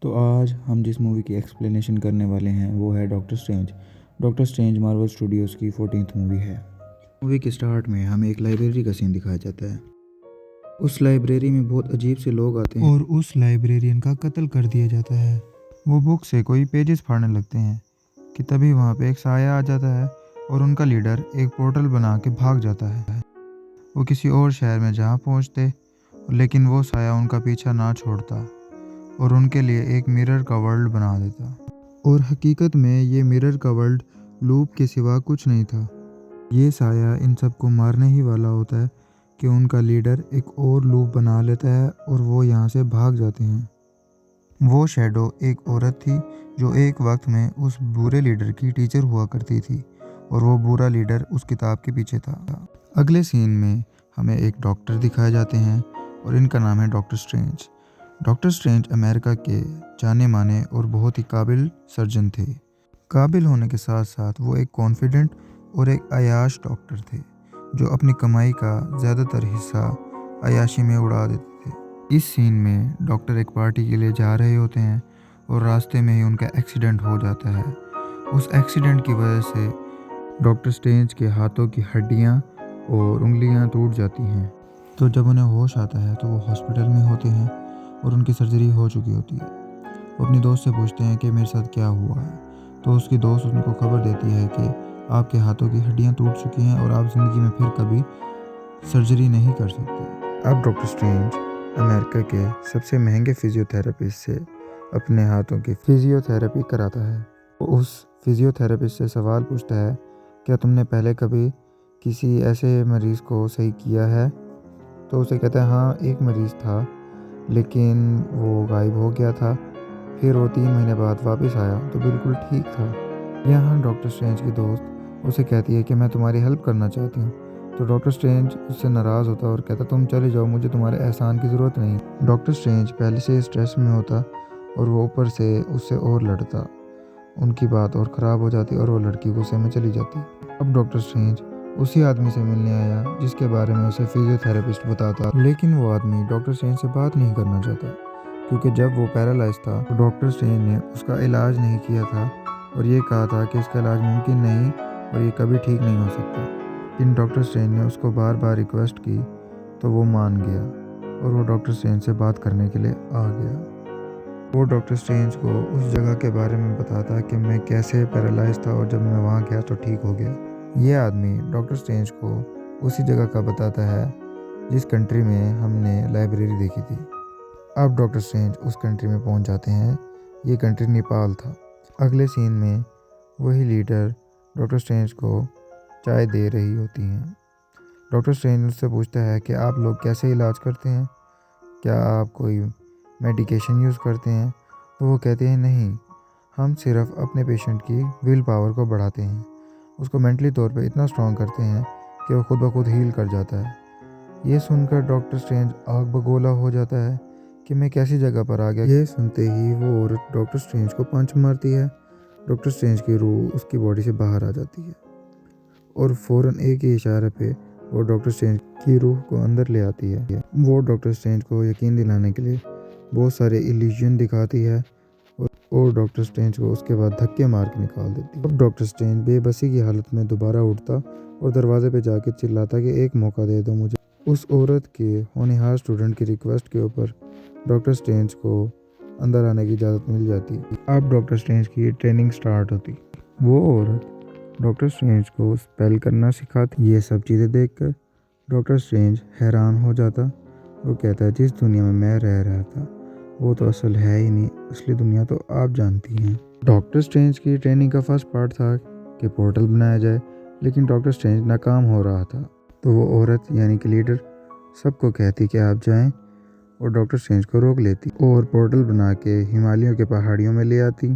तो आज हम जिस मूवी की एक्सप्लेनेशन करने वाले हैं वो है doctor strange. Doctor strange Marvel Studios की 14th मूवी है। मूवी के स्टार्ट में हमें एक लाइब्रेरी का सीन दिखाया जाता है। उस लाइब्रेरी में बहुत अजीब से लोग आते हैं और उस लाइब्रेरियन का कत्ल कर दिया जाता है। वो बुक से कोई पेजेस फाड़ने लगते हैं कि तभी वहाँ पे एक साया आ जाता है और उनका लीडर एक पोर्टल बना के भाग जाता है। वो किसी और शहर में जहाँ पहुँचते, लेकिन वो साया उनका पीछा ना छोड़ता और उनके लिए एक मिरर का वर्ल्ड बना देता। और हकीकत में ये मिरर का वर्ल्ड लूप के सिवा कुछ नहीं था। ये साया इन सबको मारने ही वाला होता है कि उनका लीडर एक और लूप बना लेता है और वो यहाँ से भाग जाते हैं। वो शैडो एक औरत थी जो एक वक्त में उस बुरे लीडर की टीचर हुआ करती थी और वो बुरा लीडर उस किताब के पीछे था। अगले सीन में हमें एक डॉक्टर दिखाए जाते हैं और इनका नाम है doctor strange. Doctor strange America के जाने माने और बहुत ही काबिल सर्जन थे। काबिल होने के साथ साथ वो एक कॉन्फिडेंट और एक अयाश डॉक्टर थे जो अपनी कमाई का ज़्यादातर हिस्सा अयाशी में उड़ा देते थे। इस सीन में डॉक्टर एक पार्टी के लिए जा रहे होते हैं और रास्ते में ही उनका एक्सीडेंट हो जाता है। उस एक्सीडेंट की वजह से डॉक्टर स्ट्रेंज के हाथों की हड्डियाँ और उंगलियाँ टूट जाती हैं। तो जब उन्हें होश आता है तो वो हॉस्पिटल में होते हैं और उनकी सर्जरी हो चुकी होती है। वो अपनी दोस्त से पूछते हैं कि मेरे साथ क्या हुआ है, तो उसकी दोस्त उनको खबर देती है कि आपके हाथों की हड्डियां टूट चुकी हैं और आप ज़िंदगी में फिर कभी सर्जरी नहीं कर सकते। अब डॉक्टर स्ट्रेंज अमेरिका के सबसे महंगे फिजियोथेरेपिस्ट से अपने हाथों की फिजियोथेरेपी कराता है। वो उस फिजियोथेरेपिस्ट से सवाल पूछता है, क्या तुमने पहले कभी किसी ऐसे मरीज़ को सही किया है? तो उसे कहता है हाँ, एक मरीज़ था लेकिन वो गायब हो गया था, फिर वो 3 महीने बाद वापस आया तो बिल्कुल ठीक था। यहाँ डॉक्टर स्ट्रेंज की दोस्त उसे कहती है कि मैं तुम्हारी हेल्प करना चाहती हूँ। तो डॉक्टर स्ट्रेंज उससे नाराज़ होता और कहता तुम चले जाओ, मुझे तुम्हारे एहसान की ज़रूरत नहीं। डॉक्टर स्ट्रेंज पहले से स्ट्रेस में होता और वो ऊपर से उससे और लड़ता। उनकी बात और ख़राब हो जाती और वो लड़की गुस्से में चली जाती। अब डॉक्टर स्ट्रेंज उसी आदमी से मिलने आया जिसके बारे में उसे फिजियोथेरेपिस्ट बताता, लेकिन वो आदमी डॉक्टर स्ट्रेंज से बात नहीं करना चाहता क्योंकि जब वो पैरालाइज था तो डॉक्टर स्ट्रेंज ने उसका इलाज नहीं किया था और ये कहा था कि इसका इलाज मुमकिन नहीं और ये कभी ठीक नहीं हो सकता। लेकिन डॉक्टर स्ट्रेंज ने उसको बार बार रिक्वेस्ट की तो वो मान गया और वो डॉक्टर स्ट्रेंज से बात करने के लिए आ गया। वो डॉक्टर स्ट्रेंज को उस जगह के बारे में बताता कि मैं कैसे पैरालाइज था और जब मैं वहाँ गया तो ठीक हो गया। ये आदमी डॉक्टर स्ट्रेंज को उसी जगह का बताता है जिस कंट्री में हमने लाइब्रेरी देखी थी। अब डॉक्टर स्ट्रेंज उस कंट्री में पहुंच जाते हैं। ये कंट्री नेपाल था। अगले सीन में वही लीडर डॉक्टर स्ट्रेंज को चाय दे रही होती हैं। डॉक्टर स्ट्रेंज उससे पूछता है कि आप लोग कैसे इलाज करते हैं, क्या आप कोई मेडिकेशन यूज़ करते हैं? तो वो कहते हैं नहीं, हम सिर्फ अपने पेशेंट की विल पावर को बढ़ाते हैं, उसको मेंटली तौर पे इतना स्ट्रॉन्ग करते हैं कि वो खुद ब खुद हील कर जाता है। ये सुनकर डॉक्टर स्ट्रेंज आग बगोला हो जाता है कि मैं कैसी जगह पर आ गया। ये सुनते ही वो औरत डॉक्टर स्ट्रेंज को पंच मारती है। डॉक्टर स्ट्रेंज की रूह उसकी बॉडी से बाहर आ जाती है और फ़ौरन एक ही इशारे पे वो डॉक्टर स्ट्रेंज की रूह को अंदर ले आती है। वो डॉक्टर स्ट्रेंज को यकीन दिलाने के लिए बहुत सारे इल्यूजन दिखाती है और डॉक्टर स्ट्रेंज को उसके बाद धक्के मार के निकाल देती है। अब डॉक्टर स्ट्रेंज बेबसी की हालत में दोबारा उठता और दरवाजे पे जाके चिल्लाता कि एक मौका दे दो मुझे। उस औरत के होनहार स्टूडेंट की रिक्वेस्ट के ऊपर डॉक्टर स्ट्रेंज को अंदर आने की इजाज़त मिल जाती। अब डॉक्टर स्ट्रेंज की ट्रेनिंग स्टार्ट होती। वो औरत डॉक्टर स्ट्रेंज को स्पेल करना सिखाती। ये सब चीज़ें देखकर डॉक्टर स्ट्रेंज हैरान हो जाता। वो कहता है जिस दुनिया में मैं रह रहा था वो तो असल है ही नहीं, असली दुनिया तो आप जानती हैं। डॉक्टर स्ट्रेंज की ट्रेनिंग का फर्स्ट पार्ट था कि पोर्टल बनाया जाए, लेकिन डॉक्टर स्ट्रेंज नाकाम हो रहा था। तो वो औरत यानी कि लीडर सबको कहती कि आप जाएं और डॉक्टर स्ट्रेंज को रोक लेती और पोर्टल बना के हिमालयों के पहाड़ियों में ले आती।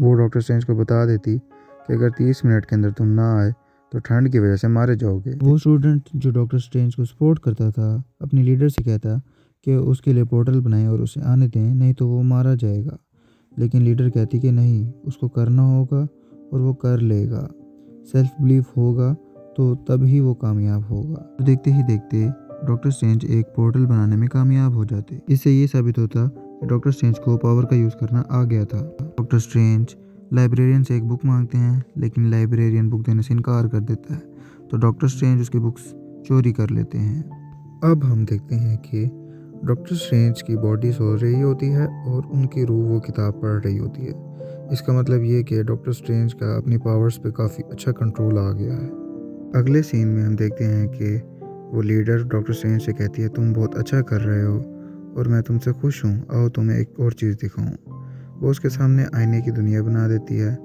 वो डॉक्टर स्ट्रेंज को बता देती कि अगर 30 मिनट के अंदर तुम ना आए तो ठंड की वजह से मारे जाओगे। वो स्टूडेंट जो डॉक्टर स्ट्रेंज को सपोर्ट करता था अपनी लीडर से कहता कि उसके लिए पोर्टल बनाएं और उसे आने दें, नहीं तो वो मारा जाएगा। लेकिन लीडर कहती कि नहीं, उसको करना होगा और वो कर लेगा। सेल्फ बिलीफ होगा तो तभी वो कामयाब होगा। तो देखते ही देखते डॉक्टर स्ट्रेंज एक पोर्टल बनाने में कामयाब हो जाते। इससे ये साबित होता कि डॉक्टर स्ट्रेंज को पावर का यूज़ करना आ गया था। डॉक्टर स्ट्रेंज लाइब्रेरियन से एक बुक मांगते हैं, लेकिन लाइब्रेरियन बुक देने से इनकार कर देता है, तो डॉक्टर स्ट्रेंज उसकी बुक्स चोरी कर लेते हैं। अब हम देखते हैं कि डॉक्टर स्ट्रेंज की बॉडी सो रही होती है और उनकी रूह वो किताब पढ़ रही होती है। इसका मतलब ये कि डॉक्टर स्ट्रेंज का अपनी पावर्स पे काफ़ी अच्छा कंट्रोल आ गया है। अगले सीन में हम देखते हैं कि वो लीडर डॉक्टर स्ट्रेंज से कहती है, तुम बहुत अच्छा कर रहे हो और मैं तुमसे खुश हूँ, आओ तुम्हें एक और चीज़ दिखाऊँ। वो उसके सामने आईने की दुनिया बना देती है।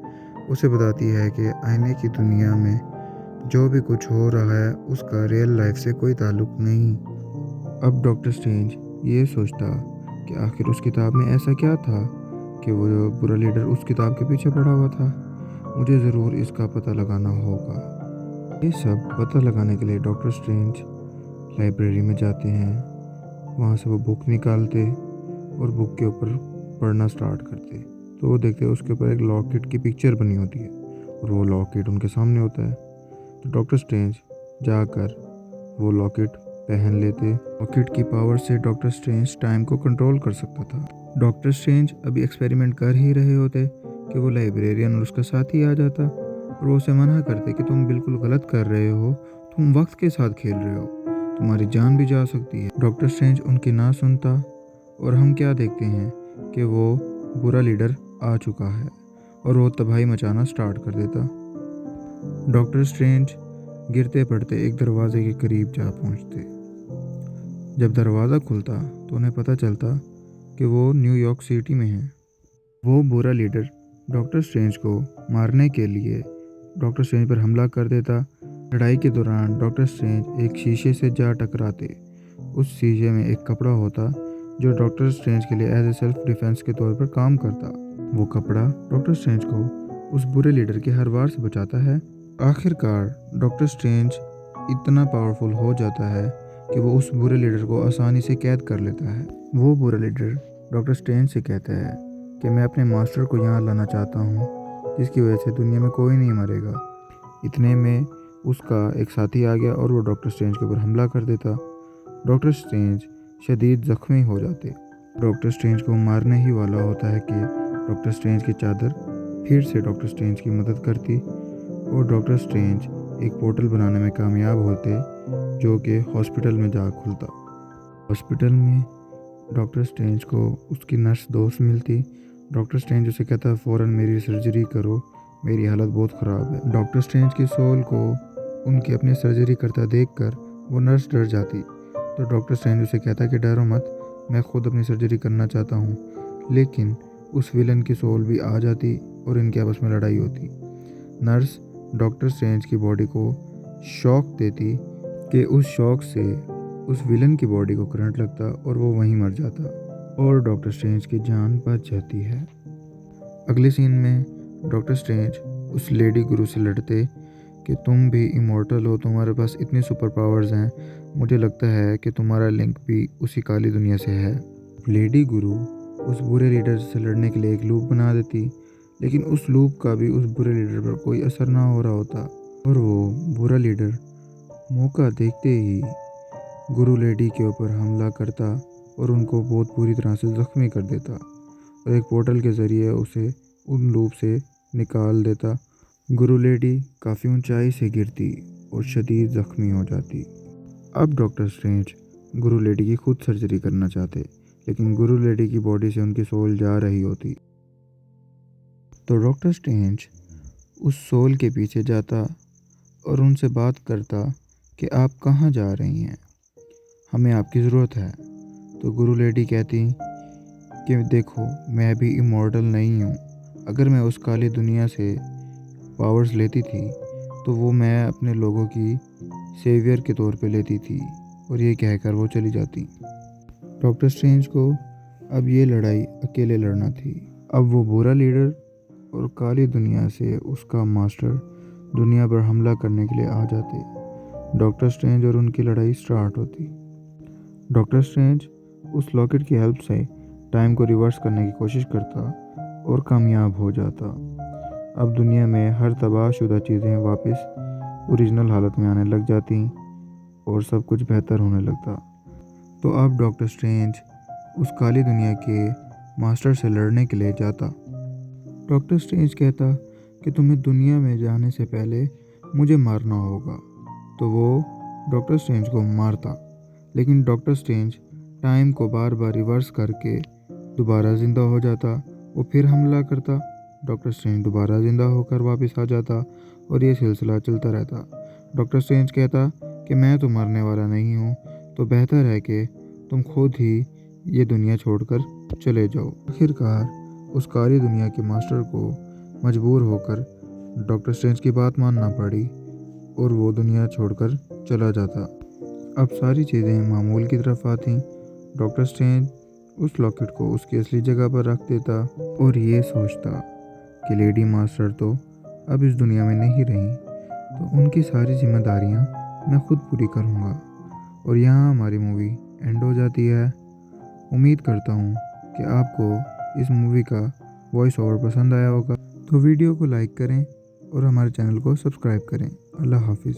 उसे बताती है कि आईने की दुनिया में जो भी कुछ हो रहा है उसका रियल लाइफ से कोई ताल्लुक नहीं। अब डॉक्टर स्ट्रेंज ये सोचता कि आखिर उस किताब में ऐसा क्या था कि वो बुरा लीडर उस किताब के पीछे पड़ा हुआ था। मुझे ज़रूर इसका पता लगाना होगा। ये सब पता लगाने के लिए डॉक्टर स्ट्रेंज लाइब्रेरी में जाते हैं। वहाँ से वो बुक निकालते और बुक के ऊपर पढ़ना स्टार्ट करते, तो वो देखते उसके ऊपर एक लॉकेट की पिक्चर बनी होती है और वो लॉकेट उनके सामने होता है। तो डॉक्टर स्ट्रेंज जाकर वो लॉकेट पहन लेते। लॉकेट की पावर से डॉक्टर स्ट्रेंज टाइम को कंट्रोल कर सकता था। डॉक्टर स्ट्रेंज अभी एक्सपेरिमेंट कर ही रहे होते कि वो लाइब्रेरियन और उसका साथी आ जाता और वो उसे मना करते कि तुम बिल्कुल गलत कर रहे हो, तुम वक्त के साथ खेल रहे हो, तुम्हारी जान भी जा सकती है। डॉक्टर स्ट्रेंज उनकी ना सुनता और हम क्या देखते हैं कि वो बुरा लीडर आ चुका है और वो तबाही मचाना स्टार्ट कर देता। डॉक्टर स्ट्रेंज गिरते पड़ते एक दरवाजे के करीब जा पहुंचते। जब दरवाज़ा खुलता तो उन्हें पता चलता कि वो न्यूयॉर्क सिटी में है। वो बुरा लीडर डॉक्टर स्ट्रेंज को मारने के लिए डॉक्टर स्ट्रेंज पर हमला कर देता। लड़ाई के दौरान डॉक्टर स्ट्रेंज एक शीशे से जा टकराते। उस शीशे में एक कपड़ा होता जो डॉक्टर स्ट्रेंज के लिए एज ए सेल्फ डिफेंस के तौर पर काम करता। वो कपड़ा डॉक्टर स्ट्रेंज को उस बुरे लीडर के हर वार से बचाता है। आखिरकार डॉक्टर स्ट्रेंज इतना पावरफुल हो जाता है कि वो उस बुरे लीडर को आसानी से कैद कर लेता है। वो बुरा लीडर डॉक्टर स्ट्रेंज से कहता है कि मैं अपने मास्टर को यहाँ लाना चाहता हूँ, जिसकी वजह से दुनिया में कोई नहीं मरेगा। इतने में उसका एक साथी आ गया और वो डॉक्टर स्ट्रेंज के ऊपर हमला कर देता। डॉक्टर स्ट्रेंज शदीद ज़ख्मी हो जाते। डॉक्टर स्ट्रेंज को मारने ही वाला होता है कि डॉक्टर स्ट्रेंज की चादर फिर से डॉक्टर स्ट्रेंज की मदद करती और डॉक्टर स्ट्रेंज एक पोर्टल बनाने में कामयाब होते जो कि हॉस्पिटल में जा खुलता। हॉस्पिटल में डॉक्टर स्ट्रेंज को उसकी नर्स दोस्त मिलती। डॉक्टर स्ट्रेंज उसे कहता फ़ौरन मेरी सर्जरी करो, मेरी हालत बहुत ख़राब है। डॉक्टर स्ट्रेंज की सोल को उनकी अपनी सर्जरी करता देखकर वो नर्स डर जाती, तो डॉक्टर स्ट्रेंज उसे कहता कि डरो मत, मैं खुद अपनी सर्जरी करना चाहता हूँ। लेकिन उस विलन की सोल भी आ जाती और इनके आपस में लड़ाई होती। नर्स डॉक्टर स्ट्रेंज की बॉडी को शॉक देती कि उस शॉक से उस विलन की बॉडी को करंट लगता और वो वहीं मर जाता और डॉक्टर स्ट्रेंज की जान बच जाती है। अगले सीन में डॉक्टर स्ट्रेंज उस लेडी गुरु से लड़ते कि तुम भी इमॉर्टल हो, तुम्हारे पास इतनी सुपर पावर्स हैं, मुझे लगता है कि तुम्हारा लिंक भी उसी काली दुनिया से है। लेडी गुरु उस बुरे लीडर से लड़ने के लिए एक लूप बना देती, लेकिन उस लूप का भी उस बुरे लीडर पर कोई असर ना हो रहा होता और वो बुरा लीडर मौका देखते ही गुरु लेडी के ऊपर हमला करता और उनको बहुत बुरी तरह से ज़ख्मी कर देता और एक पोर्टल के ज़रिए उसे उन लूप से निकाल देता। गुरु लेडी काफ़ी ऊंचाई से गिरती और शदीद ज़ख्मी हो जाती। अब डॉक्टर स्ट्रेंज गुरु लेडी की खुद सर्जरी करना चाहते, लेकिन गुरु लेडी की बॉडी से उनकी सोल जा रही होती। तो डॉक्टर स्ट्रेंज उस सोल के पीछे जाता और उनसे बात करता कि आप कहाँ जा रही हैं, हमें आपकी ज़रूरत है। तो गुरु लेडी कहती कि देखो, मैं भी इमॉर्टल नहीं हूँ, अगर मैं उस काली दुनिया से पावर्स लेती थी तो वो मैं अपने लोगों की सेवियर के तौर पे लेती थी, और ये कहकर वो चली जाती। डॉक्टर स्ट्रेंज को अब ये लड़ाई अकेले लड़ना थी। अब वो बुरा लीडर और काली दुनिया से उसका मास्टर दुनिया पर हमला करने के लिए आ जाते। डॉक्टर स्ट्रेंज और उनकी लड़ाई स्टार्ट होती। डॉक्टर स्ट्रेंज उस लॉकेट की हेल्प से टाइम को रिवर्स करने की कोशिश करता और कामयाब हो जाता। अब दुनिया में हर तबाहशुदा चीज़ें वापस ओरिजिनल हालत में आने लग जाती और सब कुछ बेहतर होने लगता। तो अब डॉक्टर स्ट्रेंज उस काली दुनिया के मास्टर से लड़ने के लिए जाता। डॉक्टर स्ट्रेंज कहता कि तुम्हें दुनिया में जाने से पहले मुझे मारना होगा, तो वो डॉक्टर स्ट्रेंज को मारता। लेकिन डॉक्टर स्ट्रेंज टाइम को बार बार रिवर्स करके दोबारा ज़िंदा हो जाता। वो फिर हमला करता, डॉक्टर स्ट्रेंज दोबारा ज़िंदा होकर वापस आ जाता और ये सिलसिला चलता रहता। डॉक्टर स्ट्रेंज कहता कि मैं तो मरने वाला नहीं हूँ, तो बेहतर है कि तुम खुद ही ये दुनिया छोड़कर चले जाओ। आखिरकार उस काली दुनिया के मास्टर को मजबूर होकर डॉक्टर स्ट्रेंज की बात मानना पड़ी और वो दुनिया छोड़कर चला जाता। अब सारी चीज़ें मामूल की तरफ आती। डॉक्टर स्ट्रेंज उस लॉकेट को उसकी असली जगह पर रख देता और ये सोचता कि लेडी मास्टर तो अब इस दुनिया में नहीं रही, तो उनकी सारी जिम्मेदारियां मैं खुद पूरी करूंगा। और यहाँ हमारी मूवी एंड हो जाती है। उम्मीद करता हूँ कि आपको इस मूवी का वॉइस ओवर पसंद आया होगा। तो वीडियो को लाइक करें और हमारे चैनल को सब्सक्राइब करें। अल्लाह हाफिज़।